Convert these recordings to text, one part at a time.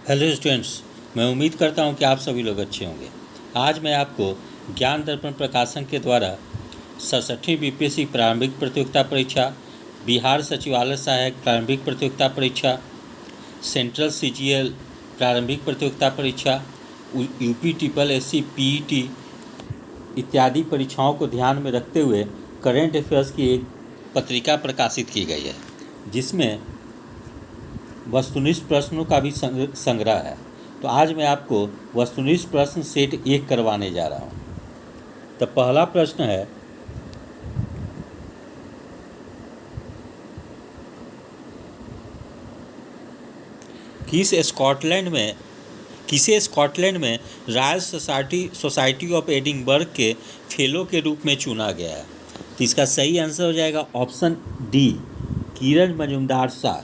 Hello students, मैं उम्मीद करता हूं कि आप सभी लोग अच्छे होंगे। आज मैं आपको ज्ञान दर्पण प्रकाशन के द्वारा 67वीं बीपीएससी प्रारंभिक प्रतियोगिता परीक्षा, बिहार सचिवालय सहायक प्रारंभिक प्रतियोगिता परीक्षा, सेंट्रल सीजीएल प्रारंभिक प्रतियोगिता परीक्षा, यूपी ट्रिपल एससी पीईटी इत्यादि परीक्षाओं को ध्यान में रखते हुए करेंट अफेयर्स की एक पत्रिका प्रकाशित की गई है, जिसमें वस्तुनिष्ठ प्रश्नों का भी संग्रह है। तो आज मैं आपको वस्तुनिष्ठ प्रश्न सेट 1 करवाने जा रहा हूं। तो पहला प्रश्न है, किसे स्कॉटलैंड में रॉयल सोसाइटी ऑफ एडिनबर्ग के फेलो के रूप में चुना गया है? तो इसका सही आंसर हो जाएगा ऑप्शन डी, किरण मजूमदार शाह।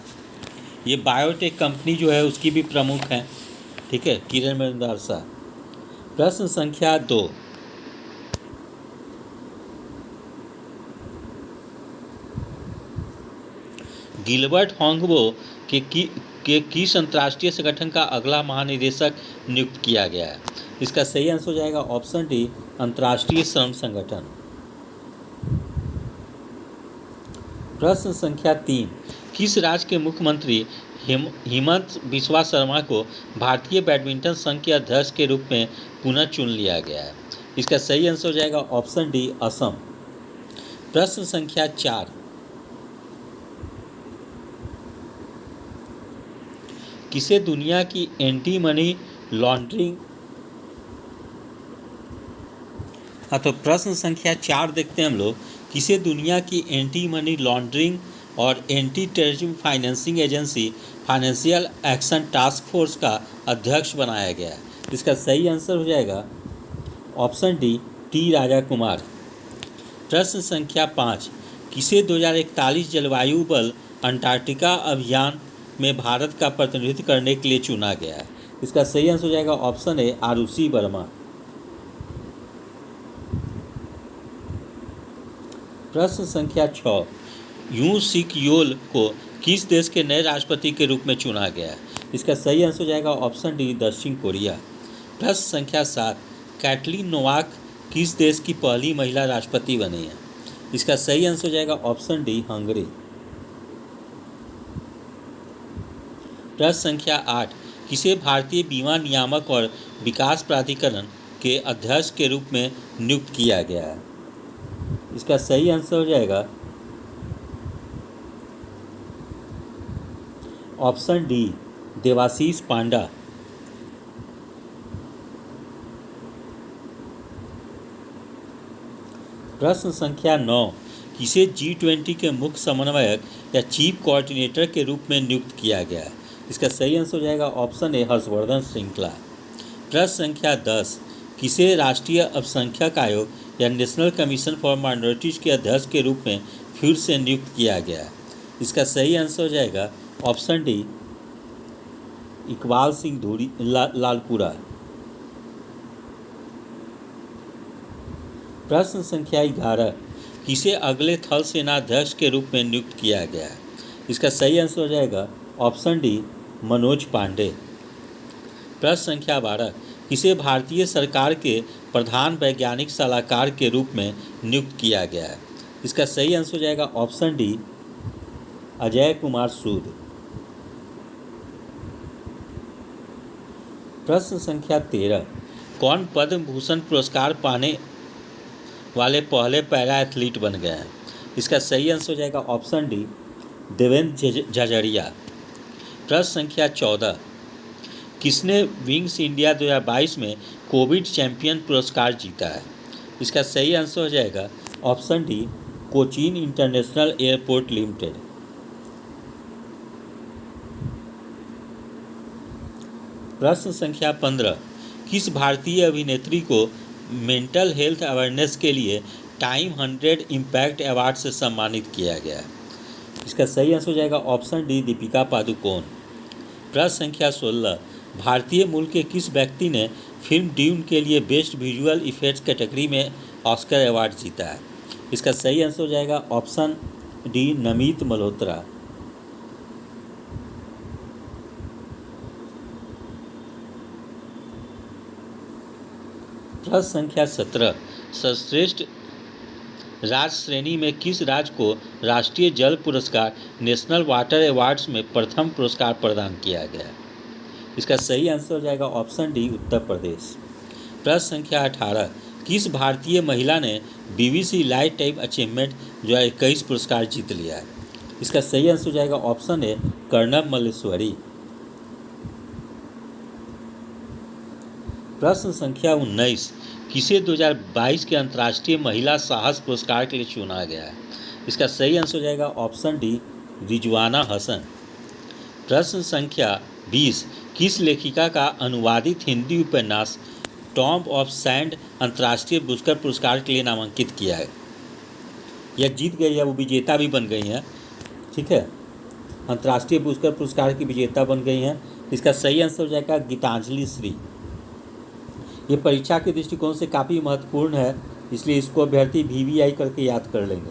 ये बायोटेक कंपनी जो है उसकी भी प्रमुख हैं, ठीक है, किरण मजूमदार शाह। प्रश्न संख्या 2, गिलबर्ट हॉन्गबो के किस अंतर्राष्ट्रीय संगठन का अगला महानिदेशक नियुक्त किया गया है? इसका सही आंसर हो जाएगा ऑप्शन डी, अंतर्राष्ट्रीय श्रम संगठन। प्रश्न संख्या 3, किस राज्य के मुख्यमंत्री हिमंत बिस्वा शर्मा को भारतीय बैडमिंटन संघ के अध्यक्ष के रूप में पुनः चुन लिया गया है? इसका सही आंसर हो जाएगा ऑप्शन डी, असम। प्रश्न संख्या 4, किसे दुनिया की एंटी मनी लॉन्ड्रिंग तो प्रश्न संख्या 4 देखते हैं हम लोग। किसे दुनिया की एंटी मनी लॉन्ड्रिंग और anti terrorism financing agency financial action task force का अध्यक्ष बनाया गया है? इसका सही आंसर हो जाएगा option D, T Raja Kumar. प्रश्न संख्या 5, किसे 2041 जलवायु बल अंटार्कटिका अभियान में भारत का प्रतिनिधित्व करने के लिए चुना गया है? इसका सही आंसर हो जाएगा ऑप्शन ए, आरुषि वर्मा। प्रश्न संख्या 6, यू सिक योल को किस देश के नए राष्ट्रपति के रूप में चुना गया है? इसका सही आंसर हो जाएगा ऑप्शन डी, दक्षिण कोरिया। प्रश्न संख्या 7, कैटलीन नोवाक किस देश की पहली महिला राष्ट्रपति बनी है? इसका सही आंसर हो जाएगा ऑप्शन डी, हंगरी। प्रश्न संख्या 8, किसे भारतीय बीमा नियामक और विकास प्राधिकरण के अध्यक्ष के रूप में नियुक्त किया गया है? इसका सही आंसर हो जाएगा ऑप्शन डी, देवाशीष पांडा। प्रश्न संख्या 9, किसे G20 के मुख्य समन्वयक या चीफ कोऑर्डिनेटर के रूप में नियुक्त किया गया है? इसका सही आंसर हो जाएगा ऑप्शन ए, हर्षवर्धन श्रृंखला। प्रश्न संख्या 10, किसे राष्ट्रीय अल्पसंख्यक आयोग या नेशनल कमीशन फॉर माइनॉरिटीज के अध्यक्ष के रूप में फिर से नियुक्त किया गया है? इसका सही आंसर हो जाएगा ऑप्शन डी, इकबाल सिंह धूरी लालपुरा। प्रश्न संख्या 11, किसे अगले थल सेनाध्यक्ष के रूप में नियुक्त किया गया है? इसका सही आंसर हो जाएगा ऑप्शन डी, मनोज पांडे। प्रश्न संख्या 12, किसे भारतीय सरकार के प्रधान वैज्ञानिक सलाहकार के रूप में नियुक्त किया गया है? इसका सही आंसर हो जाएगा ऑप्शन डी, अजय कुमार सूद। प्रश्न संख्या 13, कौन पद्म भूषण पुरस्कार पाने वाले पहले पैरा एथलीट बन गए हैं? इसका सही आंसर हो जाएगा ऑप्शन डी, देवेंद्र झझरिया। प्रश्न संख्या 14, किसने विंग्स इंडिया 2022 में कोविड चैंपियन पुरस्कार जीता है? इसका सही आंसर हो जाएगा option D, Cochin international airport limited. प्रश्न संख्या 15, किस भारतीय अभिनेत्री को मेंटल हेल्थ अवेयरनेस के लिए टाइम 100 इम्पैक्ट अवार्ड से सम्मानित किया गया है? इसका सही आंसर हो जाएगा ऑप्शन डी, दीपिका पादुकोण। प्रश्न संख्या 16, भारतीय मूल के किस व्यक्ति ने फिल्म ड्यून के लिए बेस्ट विजुअल इफेक्ट्स कैटेगरी में ऑस्कर अवार्ड जीता है? इसका सही आंसर हो जाएगा ऑप्शन डी, नमित मल्होत्रा। प्रश्न संख्या 17, सर्वश्रेष्ठ राज्य श्रेणी में किस राज्य को राष्ट्रीय जल पुरस्कार नेशनल वाटर अवार्ड्स में प्रथम पुरस्कार प्रदान किया गया? इसका सही आंसर हो जाएगा ऑप्शन डी, उत्तर प्रदेश। प्रश्न संख्या 18, किस भारतीय महिला ने BBC लाइफ टाइम अचीवमेंट 2021 पुरस्कार जीत लिया है? इसका सही आंसर हो जाएगा ऑप्शन ए, कर्णम मल्लेश्वरी। प्रश्न संख्या 19, किसे 2022 के अंतर्राष्ट्रीय महिला साहस पुरस्कार के लिए चुना गया है? इसका सही आंसर हो जाएगा ऑप्शन डी, रिजवाना हसन। प्रश्न संख्या 20, किस लेखिका का अनुवादित हिंदी उपन्यास टॉम्ब ऑफ सैंड अंतर्राष्ट्रीय बुकर पुरस्कार के लिए नामांकित किया है? यह जीत गई है, वो विजेता भी बन गई हैं, ठीक है, अंतर्राष्ट्रीय बुकर पुरस्कार की विजेता बन गई हैं। इसका सही आंसर हो जाएगा गीतांजलि श्री। ये परीक्षा के दृष्टिकोण से काफ़ी महत्वपूर्ण है, इसलिए इसको अभ्यर्थी VVI करके याद कर लेंगे।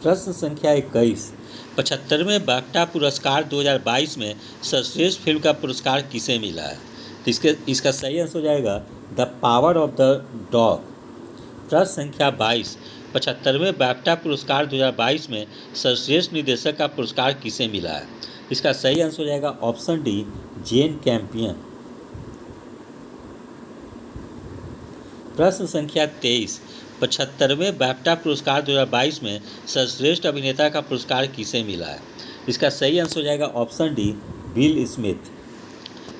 प्रश्न संख्या 21, 75वें बाफ्टा पुरस्कार 2022 में सर्वश्रेष्ठ फिल्म का पुरस्कार किसे मिला है? तो इसका सही आंसर हो जाएगा the power of the dog. प्रश्न संख्या 22, 75वें बाफ्टा पुरस्कार 2022 में सर्वश्रेष्ठ निर्देशक का पुरस्कार किसे मिला है? इसका सही आंसर हो जाएगा ऑप्शन डी, जेन कैम्पियन। प्रश्न संख्या 23, 75वें बाफ्टा पुरस्कार 2022 में सर्वश्रेष्ठ अभिनेता का पुरस्कार किसे मिला है? इसका सही आंसर हो जाएगा ऑप्शन डी, विल स्मिथ।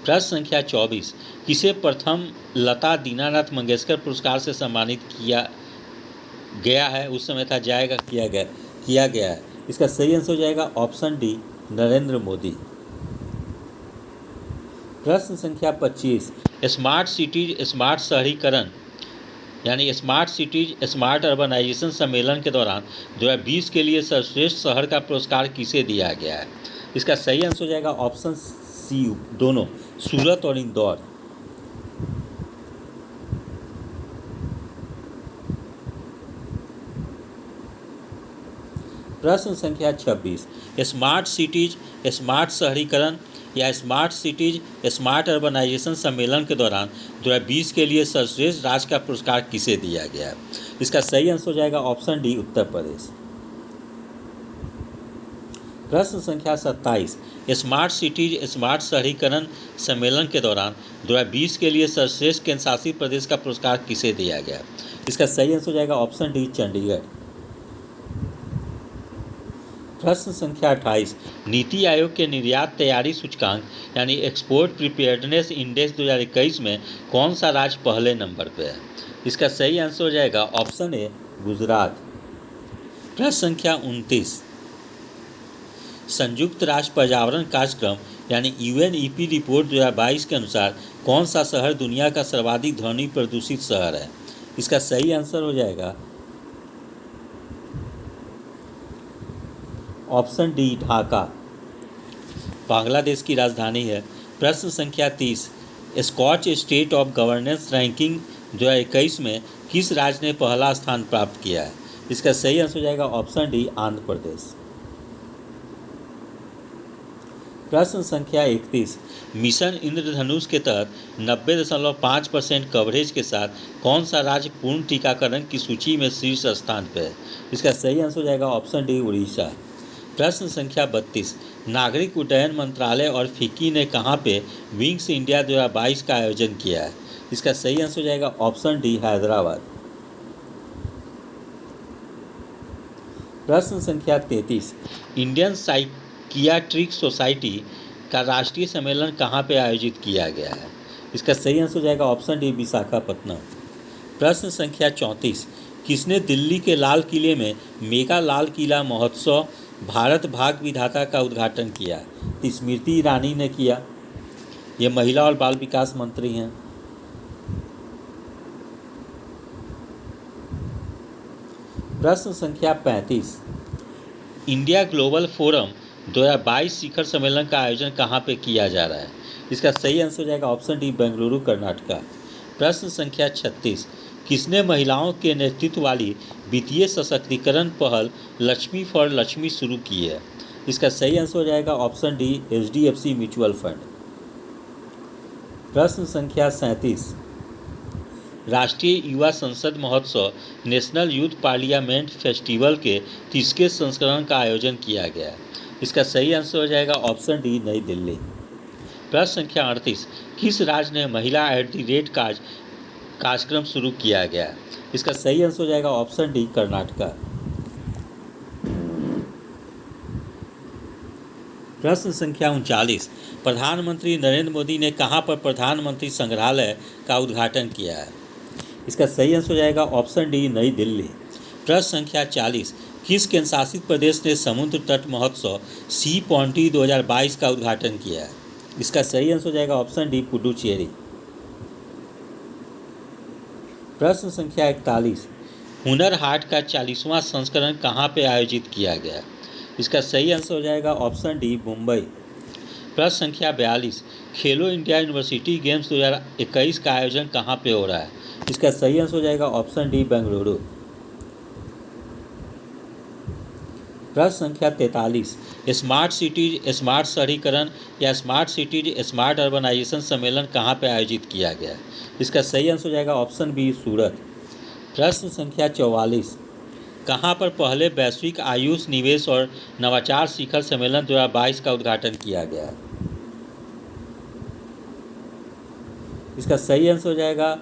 प्रश्न संख्या 24, किसे प्रथम लता दीनानाथ मंगेशकर पुरस्कार से सम्मानित किया गया है? उस समय था जाएगा किया गया है। इसका सही आंसर हो जाएगा ऑप्शन डी, नरेंद्र मोदी। प्रश्न संख्या 25, स्मार्ट सिटीज स्मार्ट शहरीकरण यानी स्मार्ट सिटीज स्मार्ट अर्बनाइजेशन सम्मेलन के दौरान 2020 के लिए सर्वश्रेष्ठ शहर का पुरस्कार किसे दिया गया है? इसका सही आंसर हो जाएगा ऑप्शन सी, दोनों, सूरत और इंदौर। प्रश्न संख्या 26, स्मार्ट सिटीज स्मार्ट शहरीकरण या स्मार्ट सिटीज स्मार्ट अर्बनाइजेशन सम्मेलन के दौरान 2020 के लिए सर्वश्रेष्ठ राज्य का पुरस्कार किसे दिया गया है? इसका सही आंसर हो जाएगा ऑप्शन डी, उत्तर प्रदेश। प्रश्न संख्या 27, स्मार्ट सिटीज स्मार्ट शहरीकरण सम्मेलन के दौरान 2020 के लिए सर्वश्रेष्ठ केंद्र शासित प्रदेश का पुरस्कार किसे दिया गया? इसका सही आंसर हो जाएगा ऑप्शन डी, चंडीगढ़। प्रश्न संख्या 28, नीति आयोग के निर्यात तैयारी सूचकांक यानी एक्सपोर्ट प्रिपेयर्डनेस इंडेक्स 2021 में कौन सा राज्य पहले नंबर पर है? इसका सही आंसर हो जाएगा ऑप्शन ए, गुजरात। प्रश्न संख्या 29, संयुक्त राष्ट्र पर्यावरण कार्यक्रम यानी UNEP रिपोर्ट 2022 के अनुसार कौन सा शहर दुनिया का सर्वाधिक ध्वनि प्रदूषित शहर है? इसका सही आंसर हो जाएगा ऑप्शन डी, ढाका, बांग्लादेश की राजधानी है। प्रश्न संख्या 30, Scotch state of governance ranking 2021 में किस राज्य ने पहला स्थान प्राप्त किया है? इसका सही आंसर हो जाएगा ऑप्शन डी, आंध्र प्रदेश। प्रश्न संख्या 31, मिशन इंद्रधनुष के तहत 90.5% कवरेज के साथ कौन सा राज्य पूर्ण टीकाकरण की सूची में शीर्ष स्थान पर है? इसका सही आंसर हो जाएगा ऑप्शन डी, उड़ीसा। प्रश्न संख्या 32, नागरिक उड्डयन मंत्रालय और फिक्की ने कहाँ पे विंग्स इंडिया 2022 का आयोजन किया है? इसका सही आंसर हो जाएगा ऑप्शन डी, हैदराबाद। प्रश्न संख्या 33, इंडियन साइकियाट्रिक सोसाइटी का राष्ट्रीय सम्मेलन कहाँ पे आयोजित किया गया है? इसका सही आंसर हो जाएगा ऑप्शन डी, विशाखापट्टनम। प्रश्न संख्या 34, किसने दिल्ली के लाल किले में मेगा लाल किला महोत्सव भारत भाग विधाता का उद्घाटन किया? स्मृति ईरानी ने किया। ये महिला और बाल विकास मंत्री हैं। प्रश्न संख्या 35, इंडिया ग्लोबल फोरम 2022 शिखर सम्मेलन का आयोजन कहाँ पे किया जा रहा है? इसका सही आंसर हो जाएगा ऑप्शन डी, बेंगलुरु, कर्नाटका। प्रश्न संख्या 36, किसने महिलाओं के नेतृत्व वाली वित्तीय सशक्तिकरण पहल लक्ष्मी फॉर लक्ष्मी शुरू की है? इसका सही आंसर हो जाएगा option D, HDFC mutual fund. प्रश्न संख्या 37, राष्ट्रीय युवा संसद महोत्सव नेशनल यूथ पार्लियामेंट फेस्टिवल के 30वें संस्करण का आयोजन किया गया। इसका सही आंसर हो जाएगा ऑप्शन डी, नई दिल्ली। प्रश्न संख्या 38, किस राज्य ने महिला @ कार्यक्रम शुरू किया गया? इसका सही आंसर हो जाएगा ऑप्शन डी, कर्नाटका। प्रश्न संख्या 39, प्रधानमंत्री नरेंद्र मोदी ने कहां पर प्रधानमंत्री संग्रहालय का उद्घाटन किया है? इसका सही आंसर हो जाएगा ऑप्शन डी, नई दिल्ली। प्रश्न संख्या 40, किस केंद्र शासित प्रदेश ने समुद्र तट महोत्सव सी पॉन्टी 2022 का उद्घाटन किया है? इसका सही आंसर हो जाएगा ऑप्शन डी, पुडुचेरी। प्रश्न संख्या 41, हुनर हाट का 40वां संस्करण कहां पर आयोजित किया गया? इसका सही आंसर हो जाएगा ऑप्शन डी, मुंबई। प्रश्न संख्या 42, खेलो इंडिया यूनिवर्सिटी गेम्स 2021 का आयोजन कहां पे हो रहा है? इसका सही आंसर हो जाएगा ऑप्शन डी, बेंगलुरु। प्रश्न संख्या 43, स्मार्ट सिटीज स्मार्ट शहरीकरण या स्मार्ट सिटीज स्मार्ट अर्बनाइजेशन सम्मेलन कहां पे आयोजित किया गया? इसका सही आंसर हो जाएगा ऑप्शन बी, सूरत। प्रश्न संख्या 44, कहां पर पहले वैश्विक आयुष निवेश और नवाचार शिखर सम्मेलन 2022 का उद्घाटन किया गया? इसका सही आंसर हो जाएगा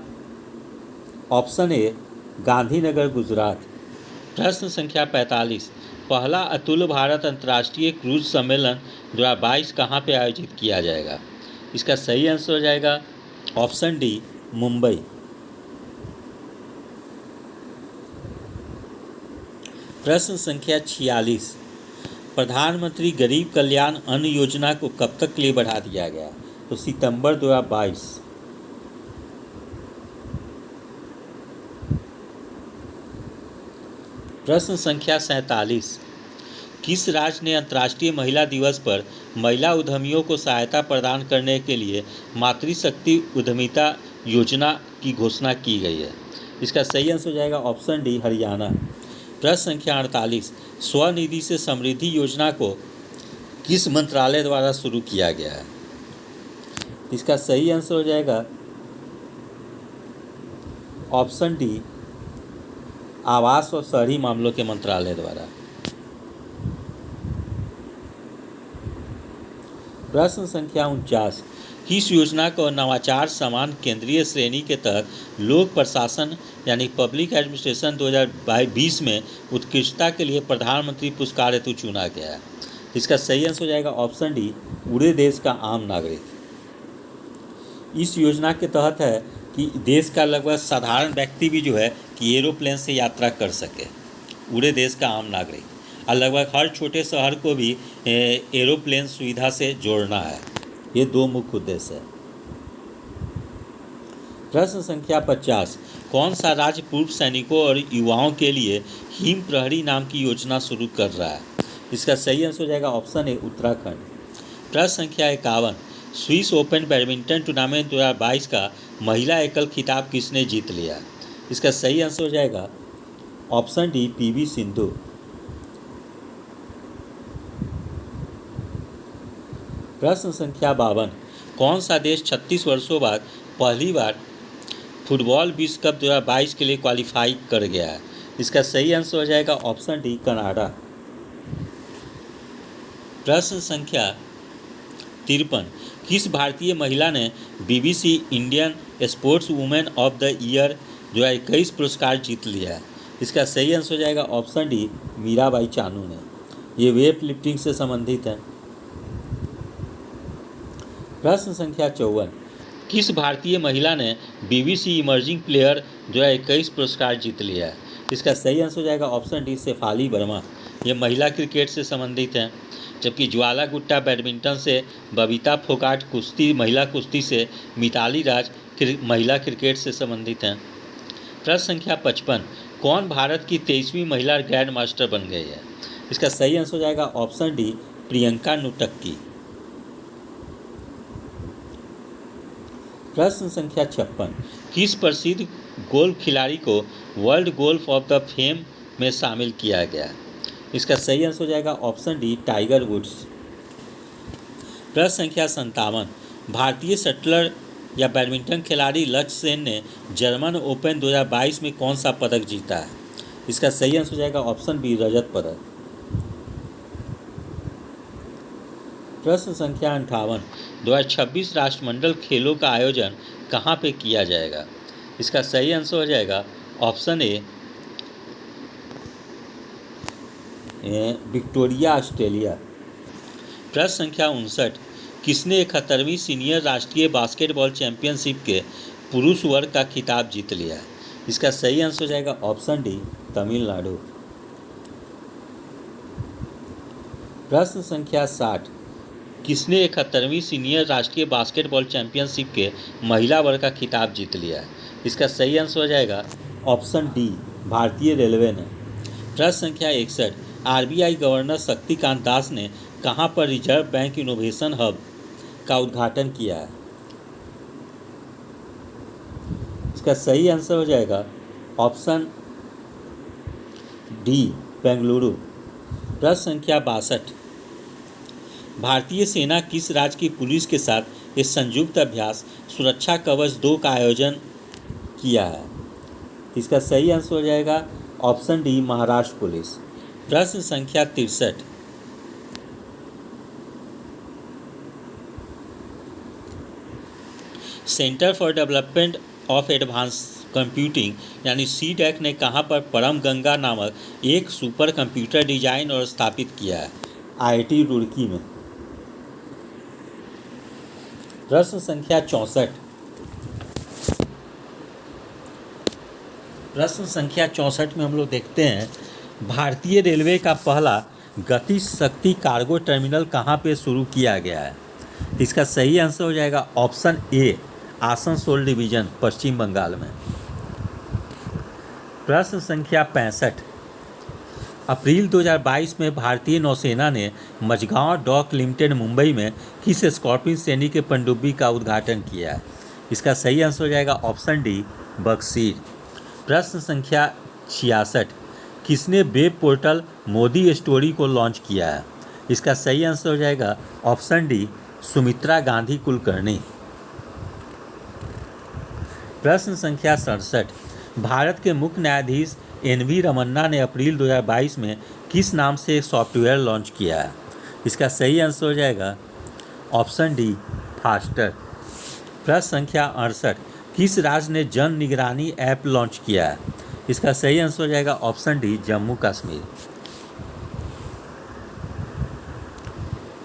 ऑप्शन ए, गांधीनगर, गुजरात। प्रश्न संख्या 45, पहला अतुल्य भारत अंतर्राष्ट्रीय क्रूज सम्मेलन 2022 कहां पे आयोजित किया जाएगा? इसका सही आंसर हो जाएगा ऑप्शन डी, मुंबई। प्रश्न संख्या 46, प्रधानमंत्री गरीब कल्याण अन्न योजना को कब तक के लिए बढ़ा दिया गया? तो सितंबर 2022। प्रश्न संख्या 47, किस राज्य ने अंतर्राष्ट्रीय महिला दिवस पर महिला उद्यमियों को सहायता प्रदान करने के लिए मातृशक्ति उद्यमिता योजना की घोषणा की गई है? इसका सही आंसर हो जाएगा ऑप्शन डी, हरियाणा। प्रश्न संख्या 48, स्वनिधि से समृद्धि योजना को किस मंत्रालय द्वारा शुरू किया गया है? इसका सही आंसर हो जाएगा ऑप्शन डी, आवास और शहरी मामलों के मंत्रालय द्वारा। प्रश्न संख्या 49, किस योजना को नवाचार समान केंद्रीय श्रेणी के तहत लोक प्रशासन यानी पब्लिक एडमिनिस्ट्रेशन 2020 में उत्कृष्टता के लिए प्रधानमंत्री पुरस्कार हेतु चुना गया है? इसका सही आंसर हो जाएगा ऑप्शन डी, पूरे देश का आम नागरिक। इस योजना के तहत है कि देश का लगभग साधारण व्यक्ति भी जो है कि एरोप्लेन से यात्रा कर सके, पूरे देश का आम नागरिक, और लगभग हर छोटे शहर को भी एरोप्लेन सुविधा से जोड़ना है। ये दो मुख्य उद्देश्य है। प्रश्न संख्या 50, कौन सा राज्य पूर्व सैनिकों और युवाओं के लिए हिम प्रहरी नाम की योजना शुरू कर रहा है? इसका सही आंसर हो जाएगा ऑप्शन ए, उत्तराखंड। प्रश्न संख्या 51, स्विस ओपन बैडमिंटन टूर्नामेंट 2022 का महिला एकल खिताब किसने जीत लिया? इसका सही आंसर हो जाएगा ऑप्शन डी, पीवी सिंधु। प्रश्न संख्या 52, कौन सा देश 36 वर्षों बाद पहली बार फुटबॉल विश्व कप 2022 के लिए क्वालिफाई कर गया है? इसका सही आंसर हो जाएगा ऑप्शन डी, कनाडा। प्रश्न संख्या 53, किस भारतीय महिला ने BBC Indian sports women of the year 2021 पुरस्कार जीत लिया है? इसका सही आंसर हो जाएगा ऑप्शन डी, मीराबाई चानू ने। ये वेट लिफ्टिंग से संबंधित है। प्रश्न संख्या 54, किस भारतीय महिला ने बीबीसी इमर्जिंग प्लेयर 2021 पुरस्कार जीत लिया है? इसका सही आंसर हो जाएगा ऑप्शन डी, शेफाली वर्मा। ये महिला क्रिकेट से संबंधित हैं, जबकि ज्वाला गुट्टा बैडमिंटन से, बबीता फोगाट कुश्ती महिला कुश्ती से, मिताली राज महिला क्रिकेट से संबंधित हैं। प्रश्न संख्या 55, कौन भारत की 23वीं महिला ग्रैंड मास्टर बन गई है? इसका सही आंसर हो जाएगा ऑप्शन डी, प्रियंका नुटक्की। प्रश्न संख्या 56, किस प्रसिद्ध गोल्फ खिलाड़ी को world golf of the fame में शामिल किया गया? इसका सही आंसर हो जाएगा ऑप्शन डी, टाइगर वुड्स। प्रश्न संख्या 57, भारतीय शटलर या बैडमिंटन खिलाड़ी लक्ष्य सेन ने जर्मन ओपन 2022 में कौन सा पदक जीता है? इसका सही आंसर हो जाएगा ऑप्शन बी, रजत पदक। प्रश्न संख्या 58, 2026 राष्ट्रमंडल खेलों का आयोजन कहाँ पे किया जाएगा? इसका सही आंसर हो जाएगा ऑप्शन ए, विक्टोरिया, ऑस्ट्रेलिया। प्रश्न संख्या 59, किसने 71वीं सीनियर राष्ट्रीय बास्केटबॉल चैंपियनशिप के पुरुष वर्ग का खिताब जीत लिया है? इसका सही आंसर हो जाएगा ऑप्शन डी, तमिलनाडु। प्रश्न संख्या 60, किसने 71वीं सीनियर राष्ट्रीय बास्केटबॉल चैंपियनशिप के महिला वर्ग का खिताब जीत लिया है? इसका सही आंसर हो जाएगा ऑप्शन डी, भारतीय रेलवे ने। प्रश्न संख्या 61, आरबीआई गवर्नर शक्तिकांत दास ने कहां पर रिजर्व बैंक इनोवेशन हब का उद्घाटन किया है? इसका सही आंसर हो जाएगा ऑप्शन डी, बेंगलुरु। प्रश्न संख्या 62, भारतीय सेना किस राज्य की पुलिस के साथ इस संयुक्त अभ्यास सुरक्षा कवच 2 का आयोजन किया है? इसका सही आंसर हो जाएगा ऑप्शन डी, महाराष्ट्र पुलिस। प्रश्न संख्या 63, centre for development of advance computing यानी सीडैक ने कहां पर परम गंगा नामक एक सुपर कंप्यूटर डिजाइन और स्थापित किया है? आईआईटी रुड़की में। प्रश्न संख्या 64, प्रश्न संख्या 64 में हम लोग देखते हैं भारतीय रेलवे का पहला गति शक्ति कार्गो टर्मिनल कहाँ पे शुरू किया गया है? इसका सही आंसर हो जाएगा ऑप्शन ए, आसनसोल डिवीजन, पश्चिम बंगाल में। प्रश्न संख्या 65, अप्रैल 2022 में भारतीय नौसेना ने मझगांव डॉक लिमिटेड मुंबई में किस स्कॉर्पियन श्रेणी के पनडुब्बी का उद्घाटन किया है? इसका सही आंसर हो जाएगा ऑप्शन डी, बक्सीर। प्रश्न संख्या 66, किसने वेब पोर्टल मोदी स्टोरी को लॉन्च किया है? इसका सही आंसर हो जाएगा ऑप्शन डी, सुमित्रा गांधी कुलकर्णी। प्रश्न संख्या 67, भारत के मुख्य न्यायाधीश एन.वी. रमन्ना ने अप्रैल 2022 में किस नाम से एक सॉफ्टवेयर लॉन्च किया है? इसका सही आंसर हो जाएगा ऑप्शन डी, फास्टर। प्रश्न संख्या 68, किस राज्य ने जन निगरानी ऐप लॉन्च किया है? इसका सही आंसर हो जाएगा ऑप्शन डी, जम्मू कश्मीर।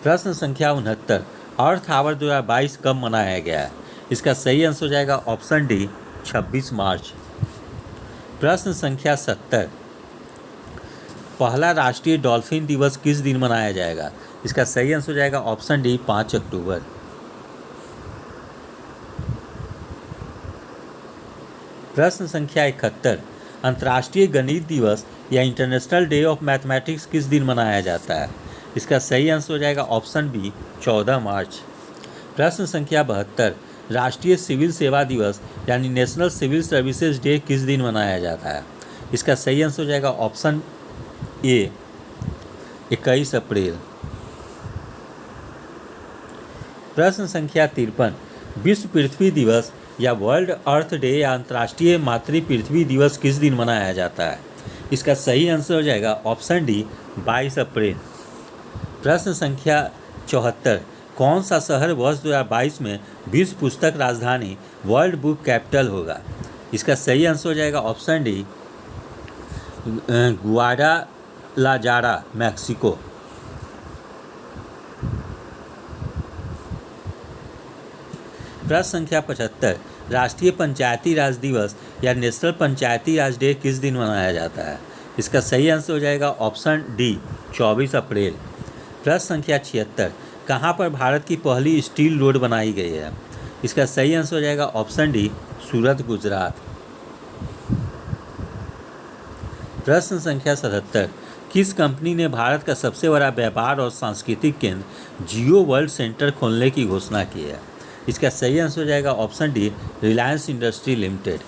प्रश्न संख्या 69, अर्थ आवर 2022 कब मनाया गया है? इसका सही आंसर हो जाएगा ऑप्शन डी, 26 मार्च। प्रश्न संख्या 70, पहला राष्ट्रीय डॉल्फिन दिवस किस दिन मनाया जाएगा? इसका सही आंसर हो जाएगा ऑप्शन डी, 5 अक्टूबर। प्रश्न संख्या 71, अंतर्राष्ट्रीय गणित दिवस या इंटरनेशनल डे ऑफ मैथमेटिक्स किस दिन मनाया जाता है? इसका सही आंसर हो जाएगा ऑप्शन बी, 14 मार्च। प्रश्न संख्या 72, राष्ट्रीय सिविल सेवा दिवस यानी नेशनल सिविल सर्विसेज डे किस दिन मनाया जाता है? इसका सही आंसर हो जाएगा ऑप्शन ए, 21 अप्रैल। प्रश्न संख्या 53, विश्व पृथ्वी दिवस या वर्ल्ड अर्थ डे या अंतर्राष्ट्रीय मातृ पृथ्वी दिवस किस दिन मनाया जाता है? इसका सही आंसर हो जाएगा ऑप्शन डी, 22 अप्रैल। प्रश्न संख्या 74, कौन सा शहर वर्ष 2022 में विश्व पुस्तक राजधानी वर्ल्ड बुक कैपिटल होगा? इसका सही आंसर हो जाएगा ऑप्शन डी, गुआडालाजारा, मैक्सिको। प्रश्न संख्या 75, राष्ट्रीय पंचायती राज दिवस या नेशनल पंचायती राज डे किस दिन मनाया जाता है? इसका सही आंसर हो जाएगा ऑप्शन डी, 24 अप्रैल। प्रश्न संख्या 76, कहाँ पर भारत की पहली स्टील रोड बनाई गई है? इसका सही आंसर हो जाएगा ऑप्शन डी, सूरत, गुजरात। प्रश्न संख्या 77, किस कंपनी ने भारत का सबसे बड़ा व्यापार और सांस्कृतिक केंद्र जियो वर्ल्ड सेंटर खोलने की घोषणा की है? इसका सही आंसर हो जाएगा option D, Reliance industry limited.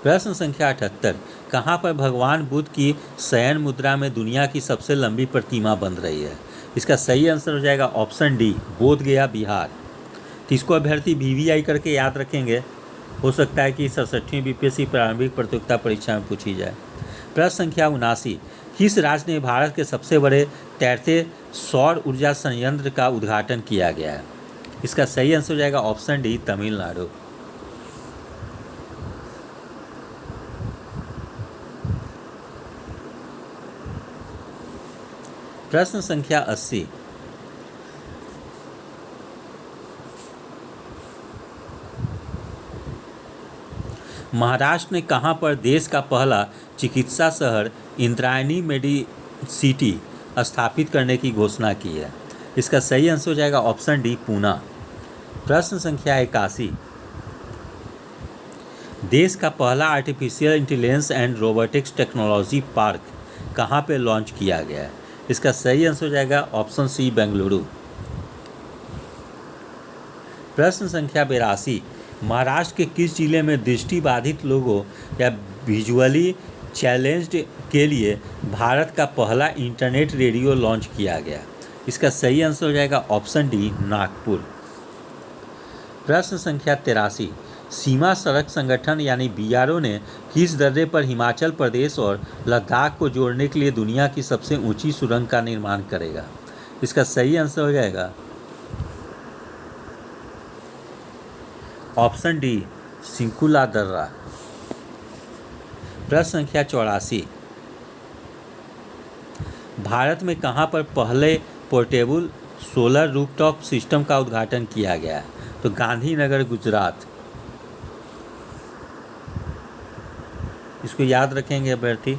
प्रश्न संख्या 78, कहाँ पर भगवान बुद्ध की शयन मुद्रा में दुनिया की सबसे लंबी प्रतिमा बन रही है? इसका सही आंसर हो जाएगा ऑप्शन डी, बोधगया बिहार। तो इसको अभ्यर्थी VVI करके याद रखेंगे, हो सकता है कि 67वीं BPSC प्रारंभिक प्रतियोगिता परीक्षा में पूछी जाए। प्रश्न संख्या 79, किस राज्य ने भारत के सबसे बड़े तैरते सौर ऊर्जा संयंत्र का उद्घाटन किया गया है? इसका सही आंसर हो जाएगा ऑप्शन डी, तमिलनाडु। प्रश्न संख्या 80, महाराष्ट्र ने कहां पर देश का पहला चिकित्सा शहर इंद्रायणी मेडिसिटी स्थापित करने की घोषणा की है? इसका सही आंसर हो जाएगा ऑप्शन डी, पूना। प्रश्न संख्या 81, देश का पहला artificial intelligence and robotics technology park कहां पे लॉन्च किया गया है? इसका सही आंसर हो जाएगा ऑप्शन सी, बेंगलुरु। प्रश्न संख्या 82, महाराष्ट्र के किस जिले में दृष्टिबाधित लोगों या विजुअली चैलेंज्ड के लिए भारत का पहला इंटरनेट रेडियो लॉन्च किया गया? इसका सही आंसर हो जाएगा ऑप्शन डी, नागपुर। प्रश्न संख्या 83, सीमा सड़क संगठन यानी BRO ने किस दर्रे पर हिमाचल प्रदेश और लद्दाख को जोड़ने के लिए दुनिया की सबसे ऊंची सुरंग का निर्माण करेगा? इसका सही आंसर हो जाएगा ऑप्शन डी, सिंकुला दर्रा। प्रश्न संख्या 84, भारत में कहां पर पहले पोर्टेबल सोलर रूफटॉप सिस्टम का उद्घाटन किया गया है? तो गांधीनगर, गुजरात। इसको याद रखेंगे अभ्यर्थी,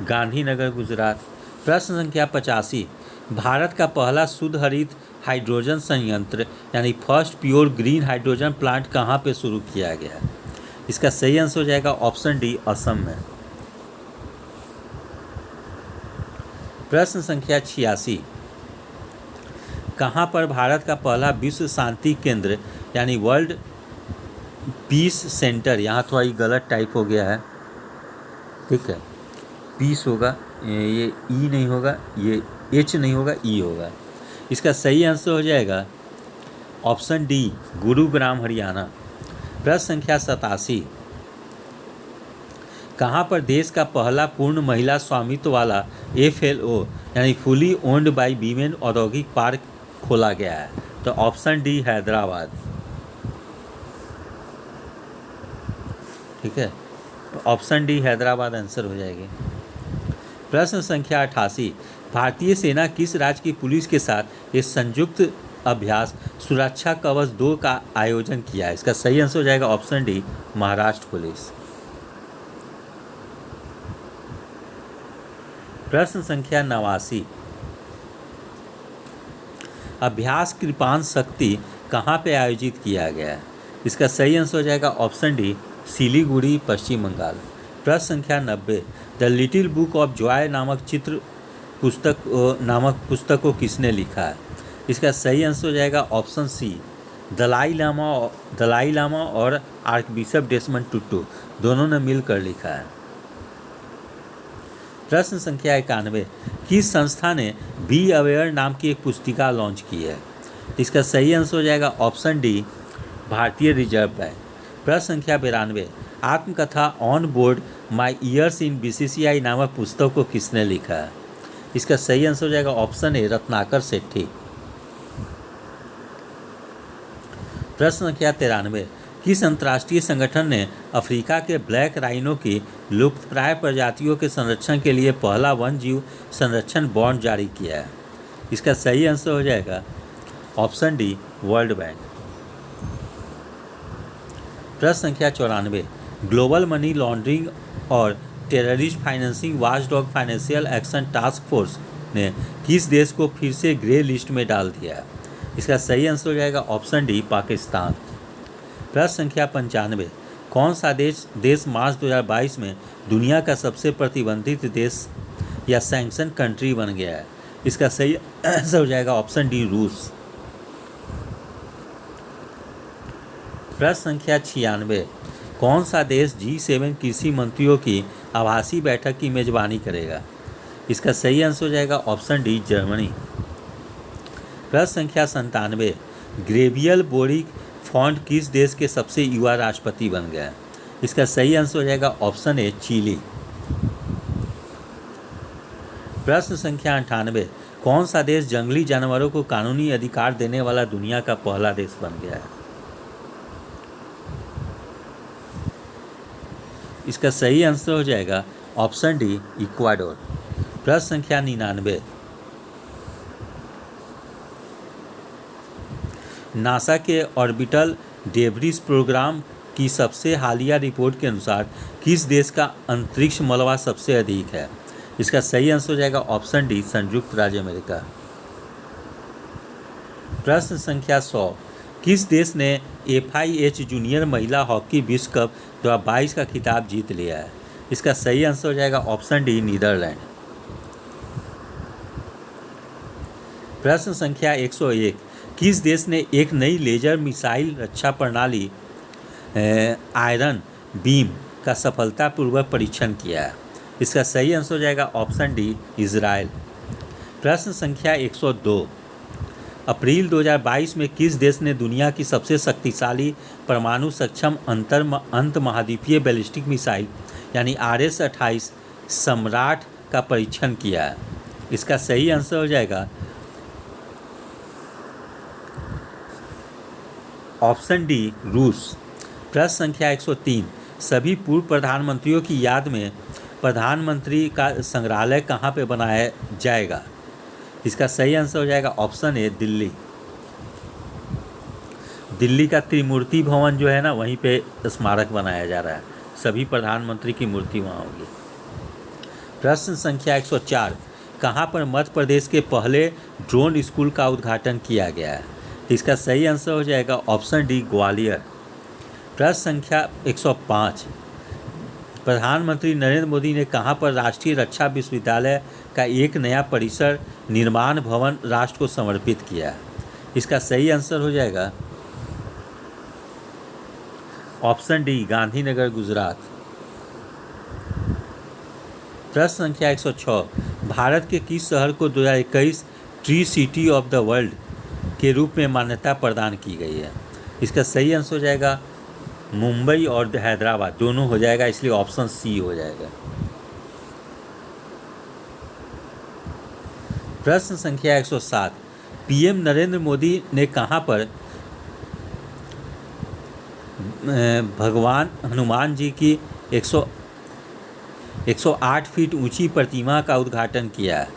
गांधीनगर, गुजरात। प्रश्न संख्या 85, भारत का पहला शुद्ध हरित हाइड्रोजन संयंत्र यानी first pure green hydrogen plant कहाँ पे शुरू किया गया है? इसका सही आंसर हो जाएगा ऑप्शन डी, असम में। प्रश्न संख्या 86, कहाँ पर भारत का पहला विश्व शांति केंद्र यानी वर्ल्ड पीस सेंटर, यहाँ थोड़ा गलत टाइप हो गया है, ठीक है, पीस होगा, ये ई नहीं होगा, ये एच नहीं होगा, ई होगा। इसका सही आंसर हो जाएगा ऑप्शन डी, गुरुग्राम, हरियाणा। प्रश्न संख्या 87, कहाँ पर देश का पहला पूर्ण महिला स्वामित्व वाला FLO यानी फुली ओन्ड बाय वीमेन औद्योगिक पार्क खोला गया है? तो ऑप्शन डी, हैदराबाद। ठीक है, तो ऑप्शन डी, हैदराबाद आंसर हो जाएगी। प्रश्न संख्या 88, भारतीय सेना किस राज्य की पुलिस के साथ एक संयुक्त अभ्यास सुरक्षा कवच 2 का आयोजन किया है? इसका सही आंसर हो जाएगा ऑप्शन डी, महाराष्ट्र पुलिस। प्रश्न संख्या 89, अभ्यास कृपाण शक्ति कहाँ पे आयोजित किया गया है? इसका सही आंसर हो जाएगा ऑप्शन डी, सिलीगुड़ी, पश्चिम बंगाल। प्रश्न संख्या 90, the little book of Joy नामक पुस्तक को किसने लिखा है? इसका सही आंसर हो जाएगा ऑप्शन सी, दलाई लामा और आर्कबिशप डेसमंड टुटू दोनों ने मिलकर लिखा है। प्रश्न संख्या 91, किस संस्था ने बी अवेयर नाम की एक पुस्तिका लॉन्च की है? इसका सही आंसर हो जाएगा ऑप्शन डी, भारतीय रिजर्व बैंक। प्रश्न संख्या 92, आत्मकथा on board my years in BCCI नामक पुस्तक को किसने लिखा है? इसका सही आंसर हो जाएगा ऑप्शन ए, रत्नाकर सेठी। प्रश्न संख्या 93, किस अंतर्राष्ट्रीय संगठन ने अफ्रीका के ब्लैक राइनो की लुप्तप्राय प्रजातियों के संरक्षण के लिए पहला वन जीव संरक्षण बॉन्ड जारी किया है? इसका सही आंसर हो जाएगा ऑप्शन डी, वर्ल्ड बैंक। प्रश्न संख्या 94, ग्लोबल मनी लॉन्ड्रिंग और terrorist financing watchdog financial action task force ने किस देश को फिर से ग्रे लिस्ट में डाल दिया है? इसका सही आंसर हो जाएगा ऑप्शन डी, पाकिस्तान। प्रश्न संख्या 95, कौन सा देश मार्च 2022 में दुनिया का सबसे प्रतिबंधित देश या सैंक्शन कंट्री बन गया है? इसका सही आंसर हो जाएगा ऑप्शन डी, रूस। प्रश्न संख्या 96, कौन सा देश G7 कृषि मंत्रियों की आभासी बैठक की मेजबानी करेगा? इसका सही आंसर हो जाएगा ऑप्शन डी जर्मनी। प्रश्न संख्या 97, ग्रेवियल बोरिक फॉन्ट किस देश के सबसे युवा राष्ट्रपति बन गए? इसका सही आंसर हो जाएगा ऑप्शन ए चिली। प्रश्न संख्या 98, कौन सा देश जंगली जानवरों को कानूनी अधिकार देने वाला दुनिया का पहला देश बन गया है? इसका सही आंसर हो जाएगा ऑप्शन डी इक्वाडोर। प्रश्न संख्या 99, नासा के ऑर्बिटल डेब्रिस प्रोग्राम की सबसे हालिया रिपोर्ट के अनुसार किस देश का अंतरिक्ष मलबा सबसे अधिक है? इसका सही आंसर हो जाएगा ऑप्शन डी संयुक्त राज्य अमेरिका। प्रश्न संख्या 100, किस देश ने FIH जूनियर महिला हॉकी विश्व कप 2022 का खिताब जीत लिया है? इसका सही आंसर हो जाएगा ऑप्शन डी नीदरलैंड। प्रश्न संख्या 101, किस देश ने एक नई लेजर मिसाइल रक्षा प्रणाली आयरन बीम का सफलतापूर्वक परीक्षण किया है? इसका सही आंसर हो जाएगा ऑप्शन डी इजराइल। प्रश्न संख्या 102, अप्रैल 2022 में किस देश ने दुनिया की सबसे शक्तिशाली परमाणु सक्षम अंत महाद्वीपीय बैलिस्टिक मिसाइल यानी RS-28 सम्राट का परीक्षण किया है? इसका सही आंसर हो जाएगा ऑप्शन डी रूस। प्रश्न संख्या 103, सभी पूर्व प्रधानमंत्रियों की याद में प्रधानमंत्री का संग्रहालय कहाँ पे बनाया जाएगा? इसका सही आंसर हो जाएगा ऑप्शन ए दिल्ली। दिल्ली का त्रिमूर्ति भवन जो है ना, वहीं पे स्मारक बनाया जा रहा है, सभी प्रधानमंत्री की मूर्ति वहाँ होगी। प्रश्न संख्या 104, कहाँ पर मध्य प्रदेश के पहले ड्रोन स्कूल का उद्घाटन किया गया है? इसका सही आंसर हो जाएगा ऑप्शन डी ग्वालियर। प्रश्न संख्या 105, प्रधानमंत्री नरेंद्र मोदी ने कहाँ पर राष्ट्रीय रक्षा विश्वविद्यालय का एक नया परिसर निर्माण भवन राष्ट्र को समर्पित किया है? इसका सही आंसर हो जाएगा ऑप्शन डी गांधीनगर गुजरात। प्रश्न संख्या 106, भारत के किस शहर को 2021 tree city of the world के रूप में मान्यता प्रदान की गई है? इसका सही आंसर हो जाएगा मुंबई और हैदराबाद, दोनों हो जाएगा, इसलिए ऑप्शन सी हो जाएगा। प्रश्न संख्या 107, PM नरेंद्र मोदी ने कहाँ पर भगवान हनुमान जी की 108 फीट ऊंची प्रतिमा का उद्घाटन किया है?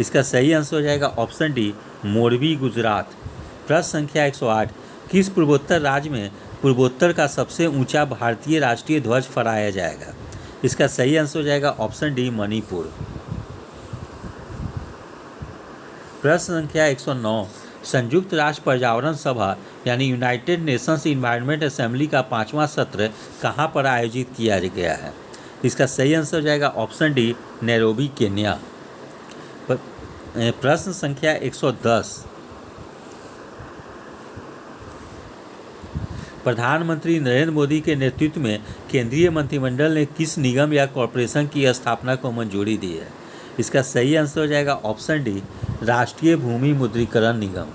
इसका सही आंसर हो जाएगा ऑप्शन डी मोरबी गुजरात। प्रश्न संख्या 108, किस पूर्वोत्तर राज्य में पूर्वोत्तर का सबसे ऊंचा भारतीय राष्ट्रीय ध्वज फहराया जाएगा? इसका सही आंसर हो जाएगा ऑप्शन डी मणिपुर। प्रश्न संख्या 109, संयुक्त राष्ट्र पर्यावरण सभा यानी यूनाइटेड नेशंस इन्वायरमेंट असेंबली का 5वां सत्र कहाँ पर आयोजित किया गया है? इसका सही आंसर हो जाएगा ऑप्शन डी नैरोबी केन्या। प्रश्न संख्या 110, प्रधानमंत्री नरेंद्र मोदी के नेतृत्व में केंद्रीय मंत्रिमंडल ने किस निगम या कॉरपोरेशन की स्थापना को मंजूरी दी है? इसका सही आंसर हो जाएगा ऑप्शन डी राष्ट्रीय भूमि मुद्रीकरण निगम।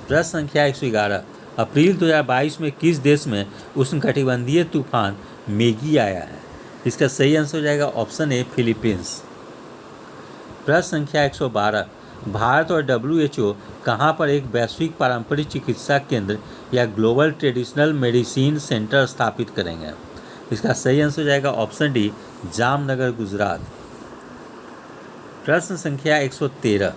प्रश्न संख्या 111, अप्रैल 2022 में किस देश में उष्णकटिबंधीय तूफान मेगी आया है? इसका सही आंसर हो जाएगा ऑप्शन ए फिलीपींस। प्रश्न संख्या 112, भारत और WHO कहाँ पर एक वैश्विक पारंपरिक चिकित्सा केंद्र या ग्लोबल ट्रेडिशनल मेडिसिन सेंटर स्थापित करेंगे? इसका सही आंसर हो जाएगा ऑप्शन डी जामनगर गुजरात। प्रश्न संख्या 113,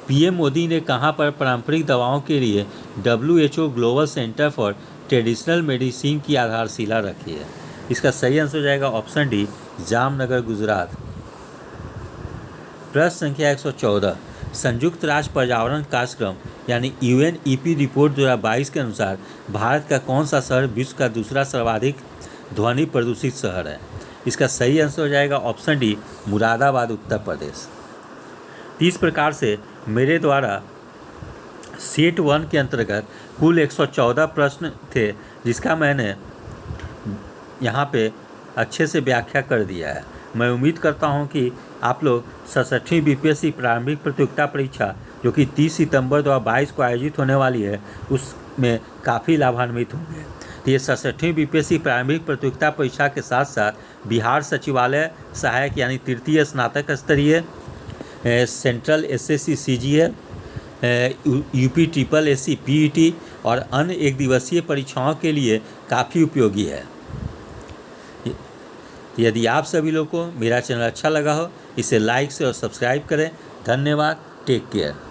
PM मोदी ने कहाँ पर पारंपरिक दवाओं के लिए WHO global centre for traditional medicine की आधारशिला रखी है? इसका सही आंसर हो जाएगा ऑप्शन डी जामनगर गुजरात। प्रश्न संख्या 114, संयुक्त राष्ट्र पर्यावरण कार्यक्रम यानी UNEP रिपोर्ट 2022 के अनुसार भारत का कौन सा शहर विश्व का दूसरा सर्वाधिक ध्वनि प्रदूषित शहर है? इसका सही आंसर हो जाएगा ऑप्शन डी मुरादाबाद उत्तर प्रदेश। इस प्रकार से मेरे द्वारा सेट 1 के अंतर्गत कुल 114 प्रश्न थे, जिसका मैंने यहाँ पे अच्छे से व्याख्या कर दिया है। मैं उम्मीद करता हूं कि आप लोग 67वीं बीपीएससी प्रारंभिक प्रतियोगिता परीक्षा जो कि 30 सितंबर 2022 को आयोजित होने वाली है उसमें काफ़ी लाभान्वित होंगे। तो ये 67वीं बीपीएससी प्रारंभिक प्रतियोगिता परीक्षा के साथ साथ बिहार सचिवालय सहायक यानी तृतीय स्नातक स्तरीय, central SSC CGL, UP triple SC PET और अन्य एक दिवसीय परीक्षाओं के लिए काफ़ी उपयोगी है। यदि आप सभी लोग को मेरा चैनल अच्छा लगा हो इसे लाइक से और सब्सक्राइब करें। धन्यवाद। Take care.